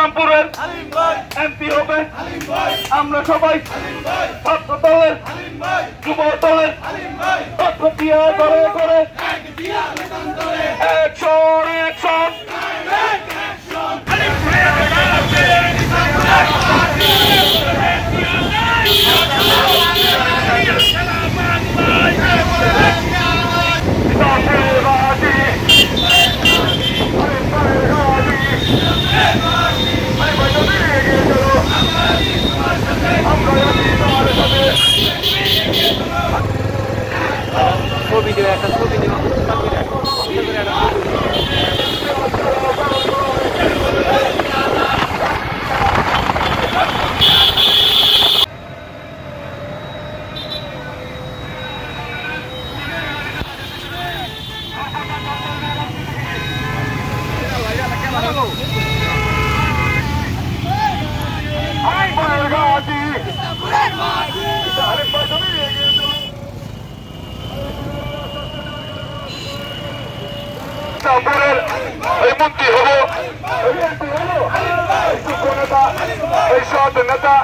ইসলামপুরের MP হবে আমরা সবাই ছাত্র দলের যুব দলের তথ্য দিয়ে করে করে অ্যাকশন অ্যাকশন video একটা ছবি নিব এই মন্ত্রী হবো নেতা এই সৎ নেতা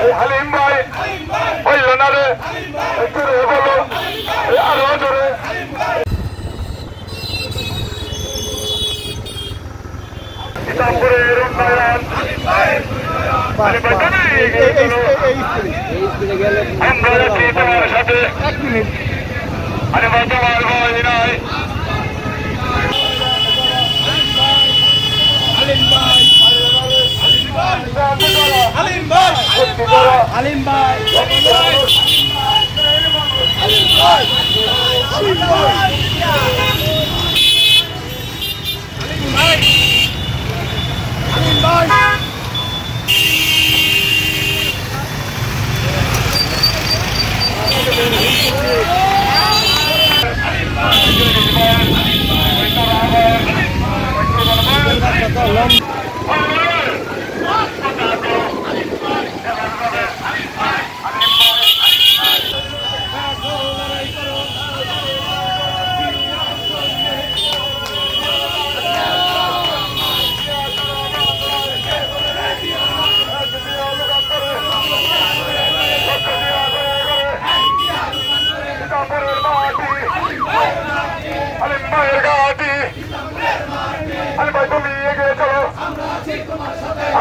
এই হালিম ভাই হইল না রে জোরে বলো আরো জোরে ইসলামপুরের উন্নয়ন আমরা আছি তোমার সাথে আরে ভাই তোমার ভয় নাই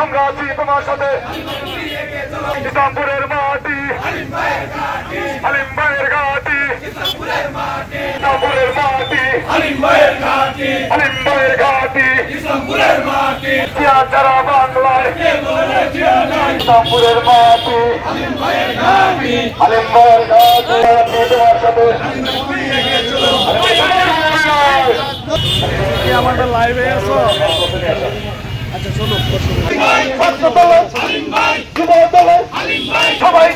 আমরা আছি তোমার সাথে ইসলামপুরের মাটি হালিম ভাইয়ের ঘাটি ইসলামপুরের মাটি হালিম ভাইয়ের ঘাটি যারা বাংলায় ইসলামপুরের মাটি হালিম ভাইয়ের ঘাটি তোমার সাথে আমাদের লাইভে আসো আচ্ছা চলো সবাই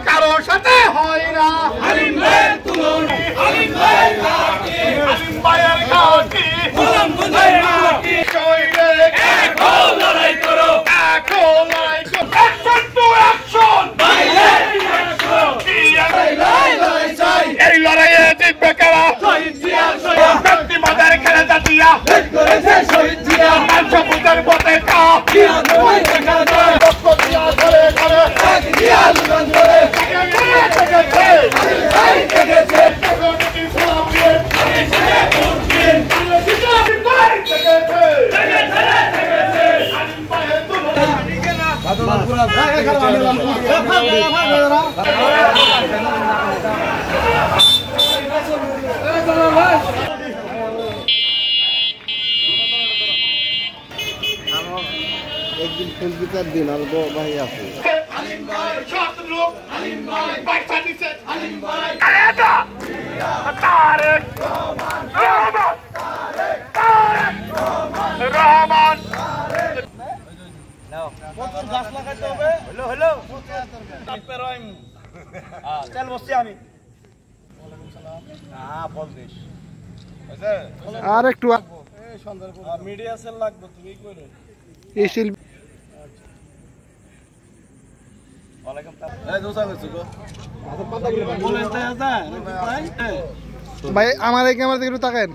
কারোর সাথে হয় না হালিম ভাইয়ের তুলনা হালিম ভাইয়ের ঘাটি লড়াই করো এই লড়াইয়ে জিতবে কারা মাদার খেলা জাতিয়া সবুজের পথে একদিন ফেসবুকের দিন আর ভাই আছে গাছ লাগাতে হবে হলো চল বসছি আমি আর একটু মিডিয়া সেল লাগবে তুমি করে এই শিল্পী ভাই আমার এই ক্যামেরা থেকে একটু তাকান।